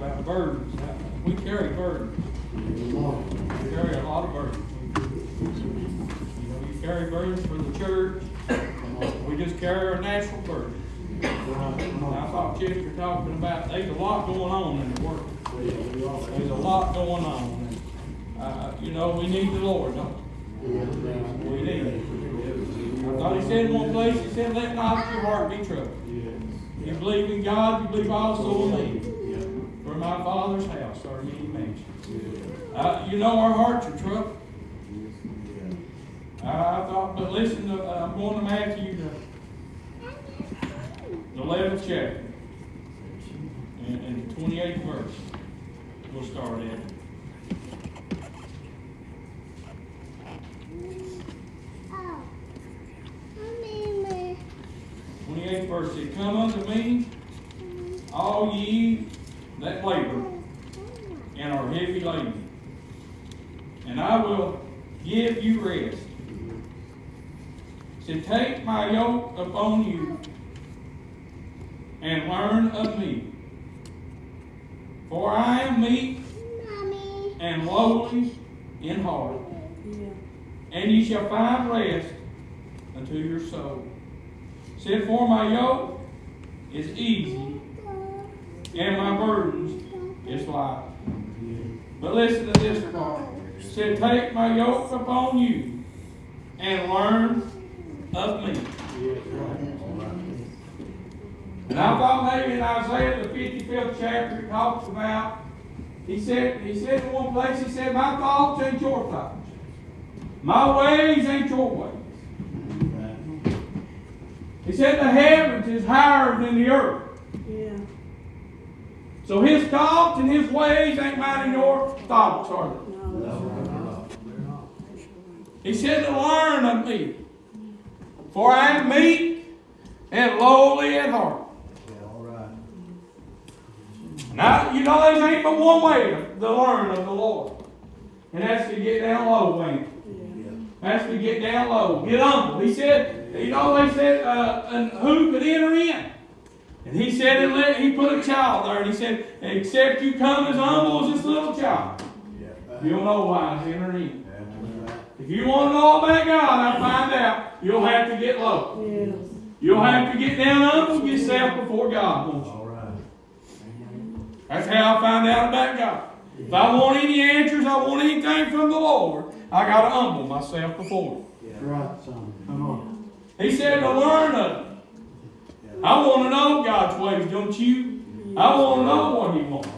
about burdens. We carry burdens. We carry a lot of burdens. You carry burdens for the church. We just carry our natural burdens. I thought Chip were talking about there's a lot going on in the world. There's a lot going on. And, we need the Lord, don't we? We need Him. I thought He said in one place, He said, let not your heart be troubled. You believe in God, you believe also in me. For my Father's house are many mansions. Our hearts are troubled. I thought, but listen, I'm going to Matthew, the 11th chapter, and the 28th verse. We'll start at it. 28th verse said, come unto me, all ye that labor and are heavy laden, and I will give you rest. He said, take my yoke upon you and learn of me. For I am meek and lowly in heart, and ye shall find rest unto your soul. He said, for my yoke is easy and my burdens is light. But listen to this part. He said, take my yoke upon you and learn of me. And I thought maybe in Isaiah the 55th chapter it talks about, he said in one place, he said, my thoughts ain't your thoughts. My ways ain't your ways. He said the heavens is higher than the earth. Yeah. So His thoughts and His ways ain't mine and your thoughts, are they? No. He said to learn of me. For I am meek and lowly at heart. Now, there ain't but one way to learn of the Lord. And that's to get down low, ain't it? That's to get down low. Get humble. He said, they said, and who could enter in? And He said, He put a child there. And He said, except you come as humble as this little child, you'll know why to enter in. If you want to know about God, I find out, you'll have to get low. Yes. You'll have to get down humble yourself before God, won't you? That's how I find out about God. If I want any answers, I want anything from the Lord, I got to humble myself before Him. Yeah. Right, son. Come on. He said to learn of Him. I want to know God's ways, don't you? I want to know what He wants.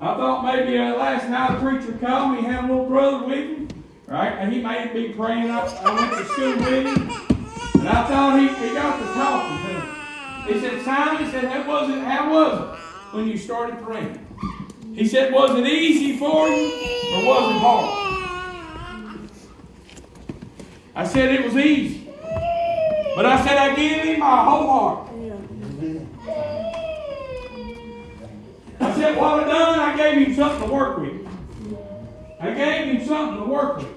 I thought maybe last night a preacher called me, had a little brother with him, right? And he may be praying. I went to school with him, and I thought he got to talking to him. He said, Simon, he said, how was it when you started praying? He said, was it easy for you or was it hard? I said it was easy. But I said I gave Him my whole heart. I said what I done, I gave Him something to work with. I gave Him something to work with.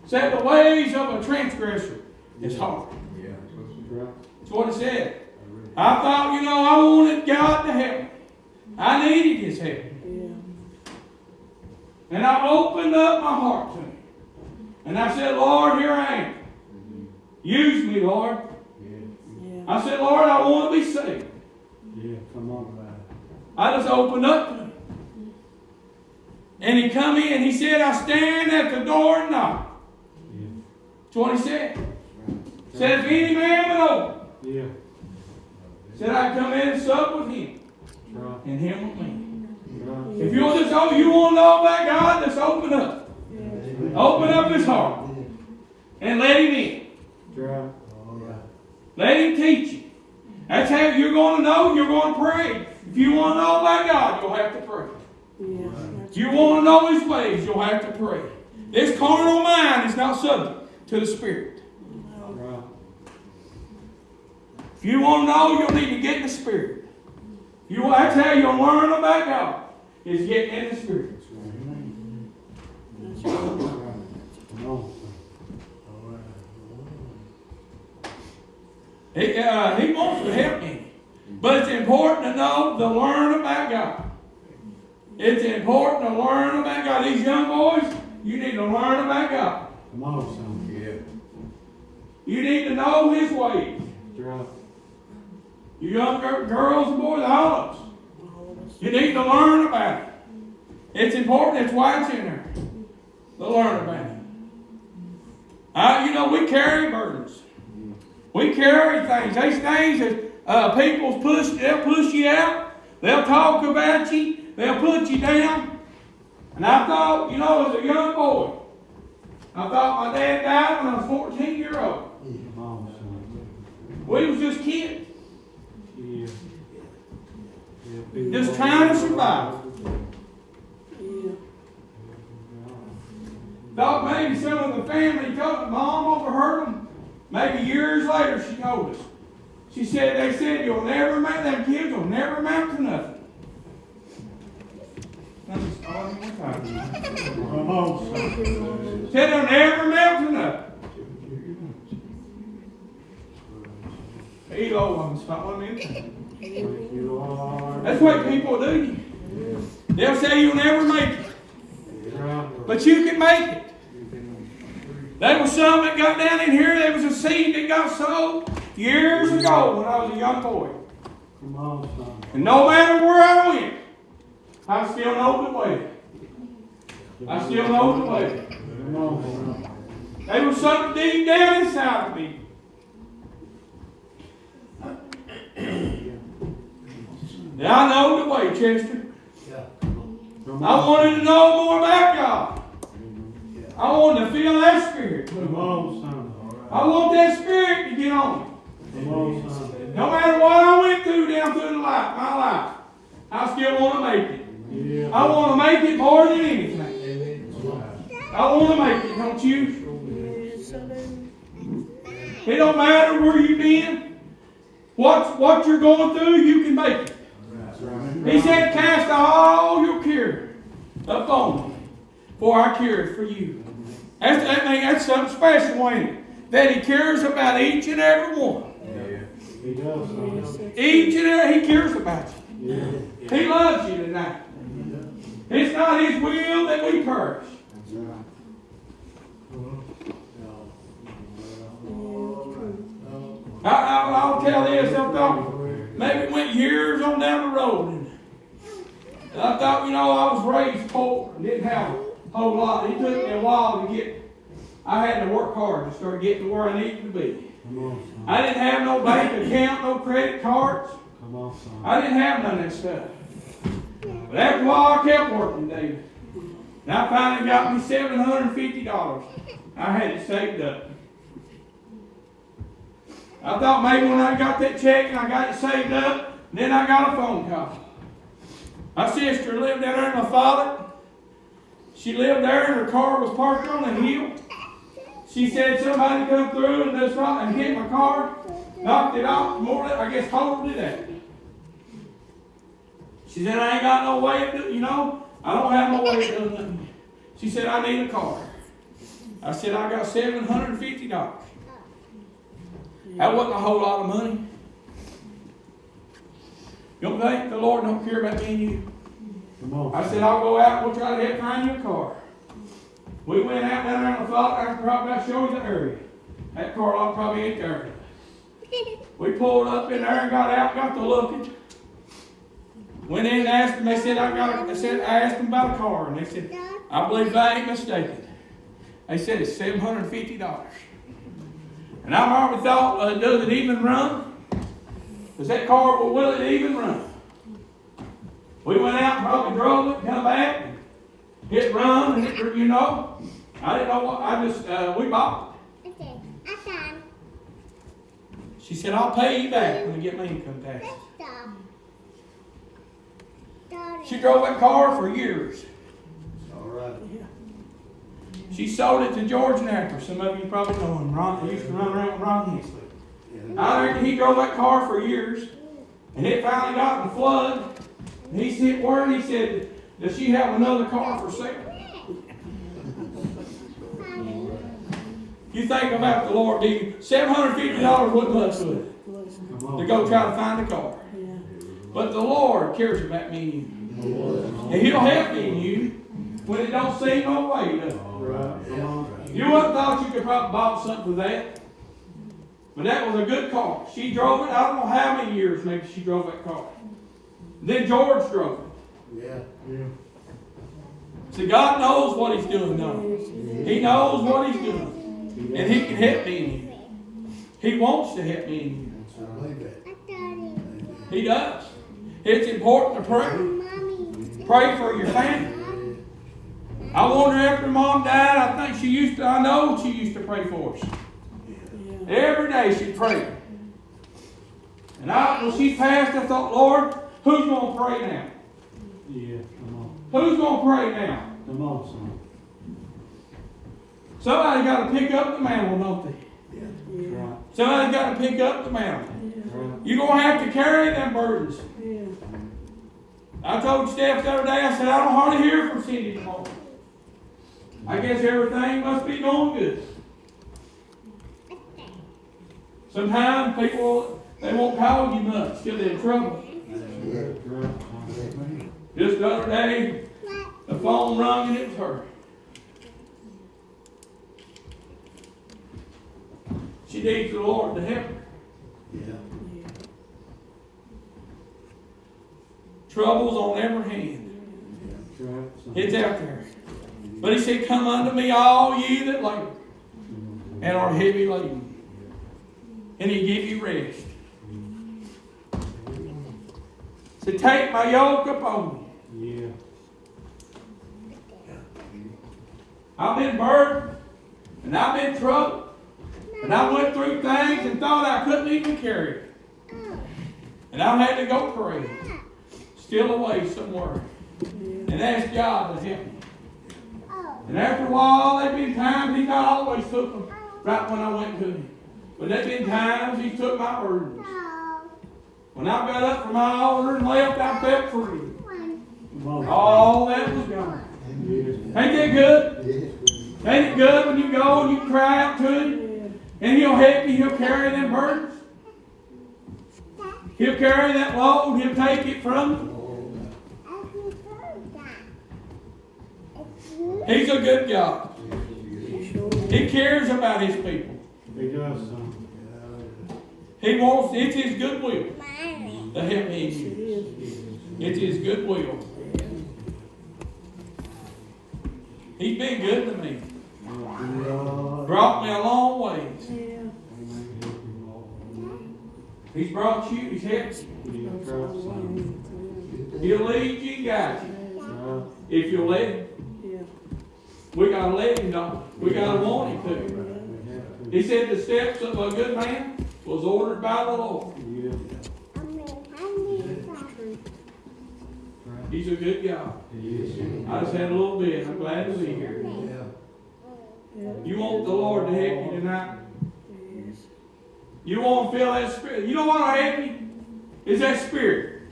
Said the ways of a transgressor is hard. That's what it said. I thought, I wanted God to help me. I needed His help. And I opened up my heart to Him. And I said, Lord, here I am. Use me, Lord. I said, Lord, I want to be saved. Yeah, come on, man. I just opened up to Him. And He come in. He said, I stand at the door and knock. Yeah. That's what He said. Right. Said, if any man would open. Yeah. Said, I come in and sup with Him. Right. And Him with me. Right. If you want to know about God, just open up. Yeah. Open up His heart. And let Him in. Right. Let Him teach you. That's how you're going to know. You're going to pray. If you want to know about God, you'll have to pray. Yeah, if you want to know His ways, you'll have to pray. This carnal mind is not subject to the Spirit. No. If you want to know, you'll need to get in the Spirit. That's how you'll learn about God, is get in the Spirit. He wants to help you. But it's important to know to learn about God. It's important to learn about God. These young boys, you need to learn about God. Come on, son. Yeah. You need to know His ways. Right. You young girls and boys, all of us. You need to learn about it. It's important. That's why it's in there. To learn about it. We carry burdens. We carry things. These things that people they'll push you out. They'll talk about you. They'll put you down. And I thought, as a young boy, I thought my dad died when I was 14-years old. Come on, son. We was just kids. Yeah. Just trying to survive. Thought maybe some of the family told Mom overheard them. Maybe years later she told us. They said you'll never amount, them kids will never amount to nothing. Come on, son. Said they'll never amount to nothing. Elydale on the spot, 1 minute. Thank you, Lord. That's what people do. They'll say you'll never make it. But you can make it. There was some that got down in here. There was a seed that got sowed years ago when I was a young boy. Come on, son. And no matter where I went, I still know the way. I still know the way. Come on, son. There was something deep down inside of me. And I know the way, Chester. I wanted to know more about God. I wanted to feel that Spirit. Come on, son. I want that Spirit to get on me. Come on, son. No matter what I went through down through my life, I still want to make it. Yeah. I want to make it more than anything. I want to make it, don't you? It don't matter where you've been, what you're going through, you can make it. He said, cast all your care upon me, for I care for you. That's something special, ain't it? That He cares about each and every one. He does, son. Each and every, He cares about you. Yeah. He loves you tonight. It's not His will that we perish. I'll tell this. I thought maybe it went years on down the road. And I thought, I was raised poor and didn't have a whole lot. It took me a while to get. I had to work hard to start getting to where I needed to be. Come on, son. I didn't have no bank account, no credit cards. Come on, son. I didn't have none of that stuff. But after a while, I kept working, David. And I finally got me $750. I had it saved up. I thought maybe when I got that check and I got it saved up, then I got a phone call. My sister lived down there with my father. She lived there and her car was parked on a hill. She said somebody come through and just not and hit my car, knocked it off, more I guess totaled it out. She said, I ain't got no way of doing, I don't have no way of doing nothing. She said, I need a car. I said, I got $750. That wasn't a whole lot of money. You don't think the Lord don't care about me and you? Come on. I said, I'll go out and we'll try to help find you a car. We went out down there and I thought I could probably show you the area. That car lot probably ain't there. We pulled up in there and got out, got to looking. Went in and asked them, they said, I asked them about a car, and they said, I believe I ain't mistaken. They said it's $750. And I already thought, does it even run? Does that car, will it even run? We went out and probably drove it, come back, and hit run, and I didn't know what, we bought it. Okay, I'm done. She said, I'll pay you back when I get my income tax. She drove that car for years. All right. She sold it to George Napper. Some of you probably know him. Ron, he used to run around with Ron Hensley. I reckon he drove that car for years. And it finally got in the flood. And he sent word and he said, does she have another car for sale? You think about the Lord, do you? $750 wasn't much to it Come on. to go try to find a car. But the Lord cares about me and you. And He'll help me and you when it don't seem no way, does it? Right. Come on. You wouldn't thought you could probably buy something for that. But that was a good car. She drove it, I don't know how many years maybe she drove that car. Then George drove it. Yeah. See, God knows what He's doing now. He knows what He's doing. And He can help me and you. He wants to help me and you. He does. It's important to pray. Pray for your family. I wonder after Mom died, I know she used to pray for us. Every day she'd pray. And when she passed, I thought, Lord, who's going to pray now? Yeah. Come on. Who's going to pray now? Come on, son. Somebody got to pick up the mantle, don't they? Right. Somebody got to pick up the mantle. Right. You're going to have to carry them burdens. I told Steph the other day, I said, I don't hardly hear from Cindy anymore. I guess everything must be going good. Sometimes people, they won't call you much till they're in trouble. Just the other day, the phone rung and it was her. She needs the Lord to help her. Trouble's on every hand. It's out there. But He said, come unto me all ye that labor and are heavy laden. And He give you rest. So take my yoke upon me. I've been burdened, and I've been troubled, and I went through things and thought I couldn't even carry it. And I've had to go pray, still away somewhere, and ask God to help me. And after a while, there've been times He's not always took them right when I went to Him. But there've been times He took my burdens. When I got up from my altar and left, I felt free. All that was gone. Ain't that good? Ain't it good when you go and you cry out to Him? And He'll help you, He'll carry them burdens. He'll carry that load, He'll take it from you. He's a good God. He cares about His people. He does, son. He wants, it's His good will to help me and you. It's His good will. He's been good to me. Brought me a long ways. He's brought you, He's helped you. He'll lead you and guide you. If you'll let Him. We got to let Him, don't we? We got to want Him to. He said the steps of a good man was ordered by the Lord. He's a good God. I just had a little bit. I'm glad to be here. You want the Lord to help you tonight? You want to feel that Spirit? You know what will help you? Is that Spirit.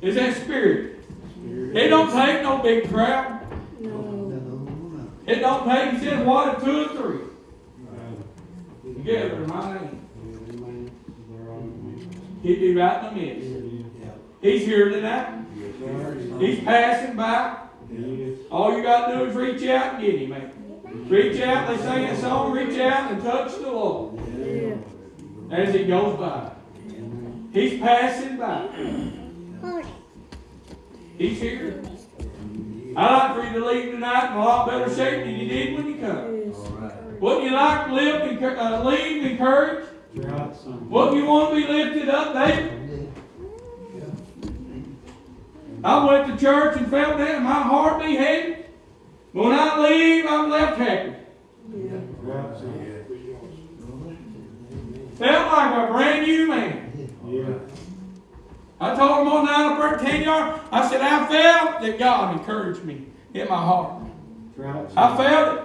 Is that Spirit. It don't take no big crowd. It don't take, He says, what, 2 or 3 together in my name. He'd be right in the midst. He's here tonight. He's passing by. All you got to do is reach out and get Him, man. Reach out, they sing that song, reach out and touch the Lord as He goes by. He's passing by. He's here. I'd like for you to leave tonight in a lot better shape than you did when you come. Wouldn't you like to leave encouraged? Wouldn't you want to be lifted up, David? I went to church and felt that my heart be heavy. But when I leave, I'm left happy. Felt like a brand new man. I told him one night up there at 10 yards, I said, I felt that God encouraged me in my heart. I felt it.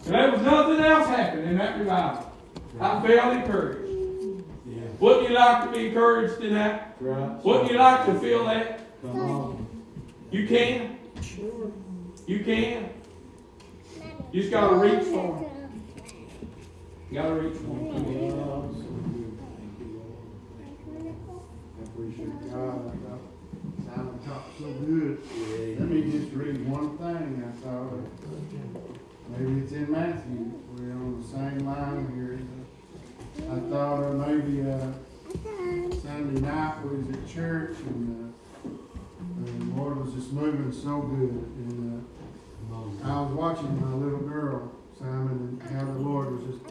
And there was nothing else happening in that revival. I felt encouraged. Wouldn't you like to be encouraged in that? Wouldn't you like to feel that? You can. You can. You just got to reach for him. You got to reach for him. I appreciate God. I thought Simon talked so good. Let me just read one thing. I thought maybe it's in Matthew. We're on the same line here. I thought maybe Sunday night we was at church and the Lord was just moving so good. And I was watching my little girl, Simon, and how the Lord was just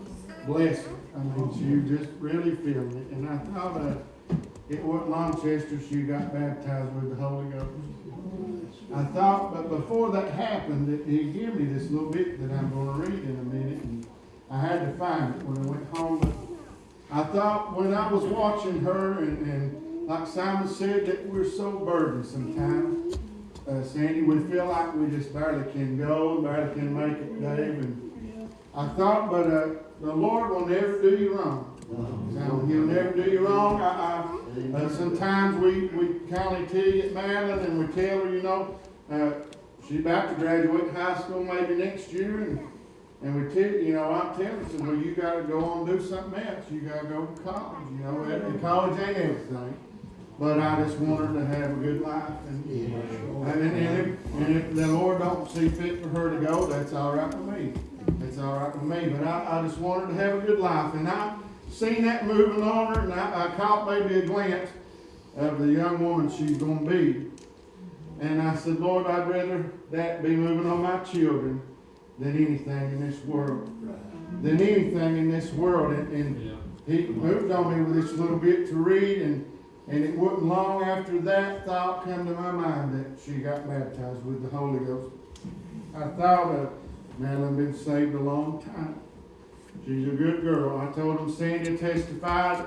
blessing. I mean, she was just really feeling it. And I thought it wasn't long Chester she got baptized with the Holy Ghost. I thought, but before that happened, he gave me this little bit that I'm going to read in a minute, and I had to find it when I went home. But I thought when I was watching her, and like Simon said, that we're so burdened sometimes. Sandy, we feel like we just barely can go, barely can make it, Dave. And I thought, but the Lord will never do you wrong. He'll never do you wrong. Sometimes we kind of tell you at Madeline, and we tell her, you know, she's about to graduate high school maybe next year, and we tell you know, I'm telling her, well, you got to go on and do something else. You got to go to college. You know, and college ain't everything. But I just want her to have a good life, and if the Lord don't see fit for her to go, that's all right with me. That's all right with me. But I just want her to have a good life, and I seen that moving on her, and I caught maybe a glance of the young woman she's going to be. And I said, Lord, I'd rather that be moving on my children than anything in this world. Than anything in this world. And he moved on me with this little bit to read, and it wasn't long after that thought come to my mind that she got baptized with the Holy Ghost. I thought Madeline been saved a long time. She's a good girl. I told him Sandy testified.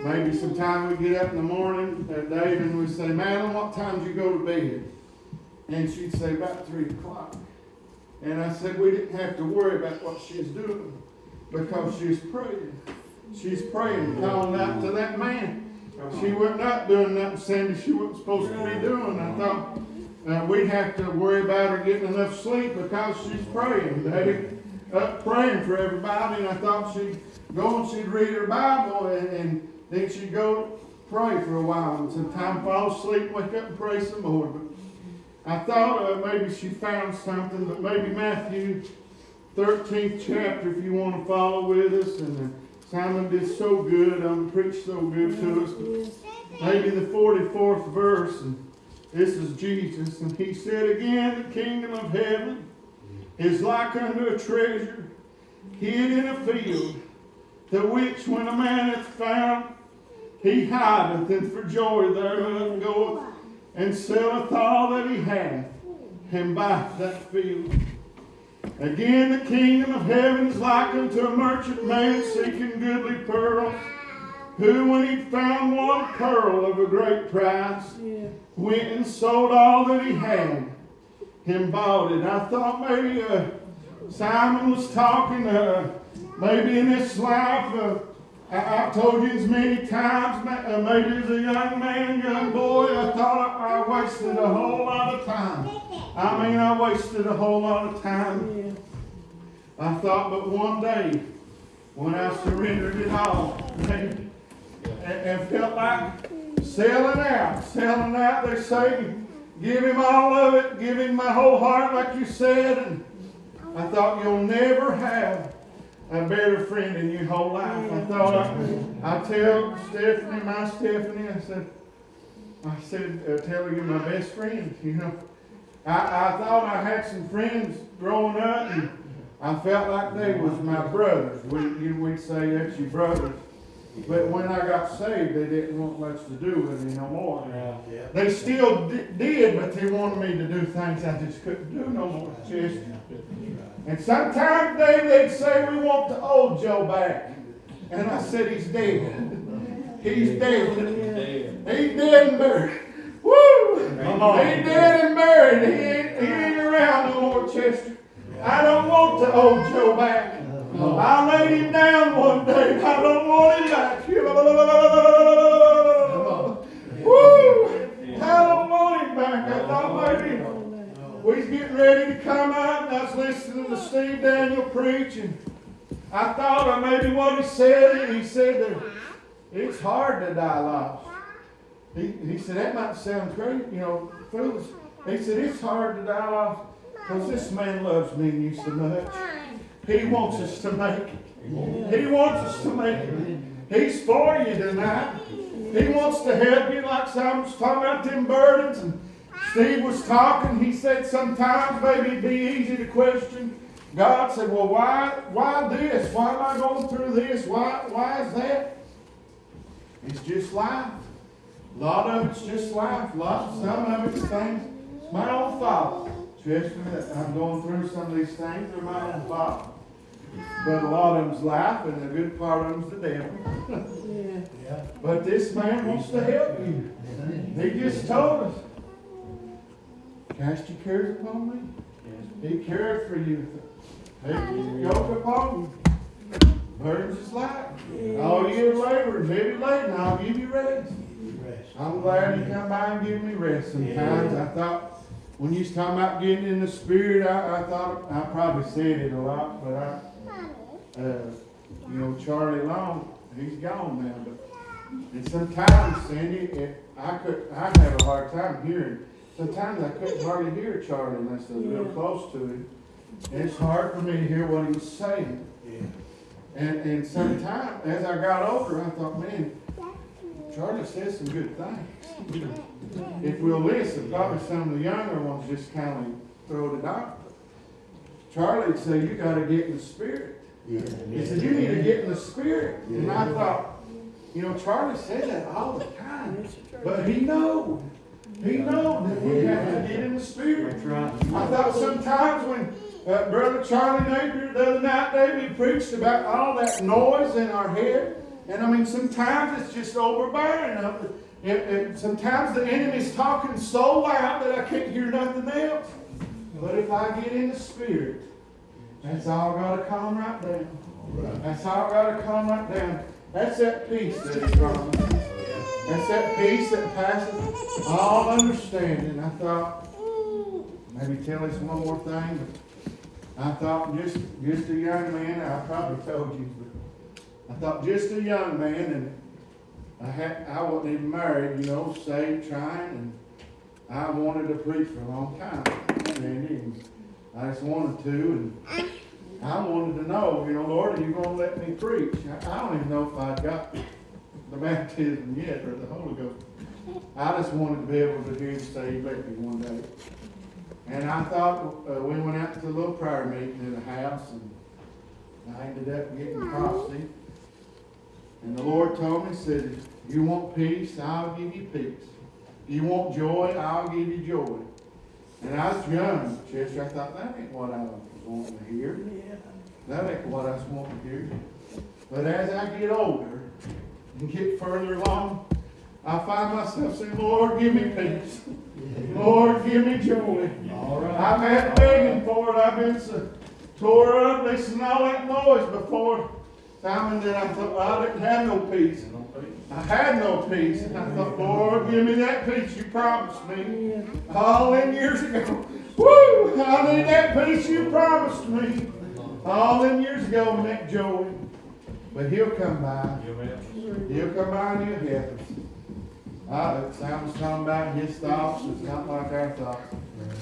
Maybe sometime we get up in the morning, Dave, and we say, Madeline, what time do you go to bed? And she'd say, about 3 o'clock. And I said, we didn't have to worry about what she's doing because she's praying. She's praying, calling out to that man. She was not doing nothing, Sandy, she wasn't supposed to be doing. I thought we'd have to worry about her getting enough sleep because she's praying, Dave. Praying for everybody, and I thought she'd go and she'd read her Bible, and then she'd go pray for a while, and sometimes fall asleep, wake up and pray some more. But I thought maybe she found something, but maybe Matthew 13th chapter, if you want to follow with us, and Simon did so good, preached so good to us. Maybe the 44th verse, and this is Jesus, and he said again, the kingdom of heaven is like unto a treasure hid in a field, the which when a man hath found, he hideth, and for joy thereof goeth and selleth all that he hath, and buyeth that field. Again, the kingdom of heaven is like unto a merchant man seeking goodly pearls, who, when he found one pearl of a great price, went and sold all that he had, and bought it. I thought maybe Simon was talking, maybe in this life, I've told you as many times, maybe as a young man, young boy, I thought I wasted a whole lot of time. I wasted a whole lot of time. I thought, but one day, when I surrendered it all, and felt like selling out, they say, give him all of it, give him my whole heart, like you said, and I thought you'll never have a better friend in your whole life. I thought I tell Stephanie, my Stephanie, I said, tell her you're my best friend. You know, I thought I had some friends growing up, and I felt like they was my brothers. We'd say that's your brothers. But when I got saved, they didn't want much to do with me no more. Yeah. They still did, but they wanted me to do things I just couldn't do no more. And sometimes they'd say, we want the old Joe back. And I said, he's dead. He's dead. He's dead and buried. Woo! He's dead and buried. He ain't around no more, Chester. I don't want the old Joe back. I laid him down one day. I don't want him back. Woo! I don't want him back. I thought maybe was getting ready to come up, and I was listening to Steve Daniel preach, and I thought of maybe what he said. He said that it's hard to die lost. He said, that might sound crazy, foolish. He said, it's hard to die lost because this man loves me and you so much. He wants us to make it. He wants us to make it. He's for you tonight. He wants to help you, like Simon was talking about them burdens, and Steve was talking. He said sometimes maybe it'd be easy to question God. Said, well, why this? Why am I going through this? Why is that? It's just life. A lot of it's just life. Some of it's things. It's my own fault. Especially that I'm going through some of these things. They're my own fault. But a lot of them's life, and the good part of them's the devil. But this man wants to help you. He just told us, cast your cares upon me. He cares for you. Take your yoke upon you. Burdens is light. All you labor is heavy laden. I'll give you rest. I'm glad you come by and give me rest. Sometimes I thought, when you was talking about getting in the Spirit, I thought, I probably said it a lot, but Charlie Long, he's gone now. And sometimes, Sandy, I have a hard time hearing. Sometimes I couldn't hardly hear Charlie unless I was real close to him. And it's hard for me to hear what he was saying. And sometimes, as I got older, I thought, man, Charlie says some good things. If we'll listen, probably some of the younger ones just kind of throw it out. Charlie would say, you got to get in the Spirit. He said, you need to get in the Spirit. And I thought, Charlie said that all the time. But he knows. He knows that we have to get in the Spirit. I thought sometimes when Brother Charlie Napier the other night, David preached about all that noise in our head. And sometimes it's just overbearing. Sometimes the enemy's talking so loud that I can't hear nothing else. But if I get in the Spirit, that's all got to calm right down. That's all got to calm right down. That's that peace that He promised. That's that peace that passes all understanding. I thought, maybe tell us one more thing. But I thought just a young man. I probably told you, but I thought just a young man, and I wasn't even married, saved, trying, and I wanted to preach for a long time. And I just wanted to, and I wanted to know, Lord, are you going to let me preach? I don't even know if I got the baptism yet, or the Holy Ghost. I just wanted to be able to hear Him say He let me one day. And I thought, we went out to a little prayer meeting in a house, and I ended up getting prophecy. And the Lord told me, said, you want peace, I'll give you peace. You want joy, I'll give you joy. And I was young, Chester. I thought, that ain't what I was wanting to hear. That ain't what I was wanting to hear. But as I get older and get further along, I find myself saying, Lord, give me peace. Lord, give me joy. I've had begging for it. I've been so tore up, listening to all that noise before. Simon, that I thought, I didn't have no peace. I had no peace. And I thought, Lord, give me that peace you promised me all them years ago. Woo! I need that peace you promised me all them years ago, and that joy. But He'll come by. He'll come by and He'll help us. Sam was talking about His thoughts. It's not like our thoughts.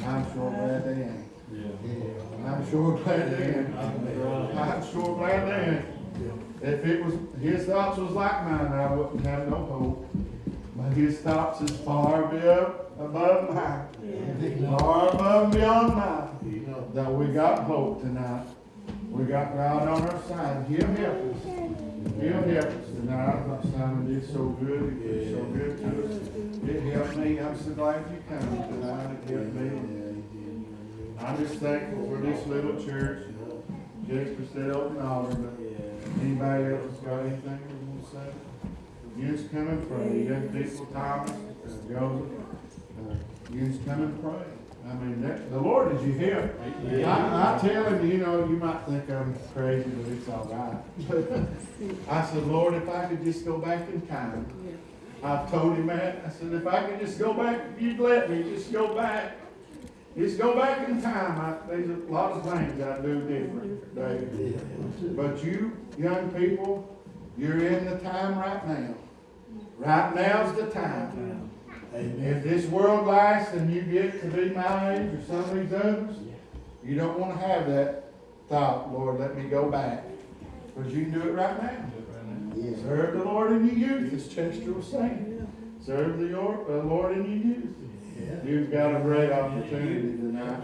I'm sure glad they ain't. I'm sure glad they ain't. I'm sure glad they ain't. If it was His thoughts was like mine, I wouldn't have no hope. But His thoughts is far above mine. Far above and beyond mine. That we got hope tonight. We got God on our side. He'll help us. He'll help us tonight. I thought Simon did so good. He did so good to us. It helped me. I'm so glad you came tonight. It helped me. I'm just thankful for this little church. Just for still open altar, but anybody else got anything they want to say? You just come and pray. You have people, Thomas, Joseph. You just come and pray. The Lord is your help. I tell Him, you might think I'm crazy, but it's all right. I said, Lord, if I could just go back in time. I've told Him that. I said, if I could just go back, if You'd let me just go back Just go back in time. There's a lot of things I do different, David. But you, young people, you're in the time right now. Right now's the time. If this world lasts and you get to be my age or some of these others, you don't want to have that thought, Lord, let me go back. Because you can do it right now. Serve the Lord in your youth, as Chester was saying. Serve the Lord in your youth. You've got a great opportunity tonight.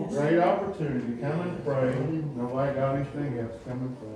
Great opportunity. Come and pray. Nobody got anything else. Come and pray.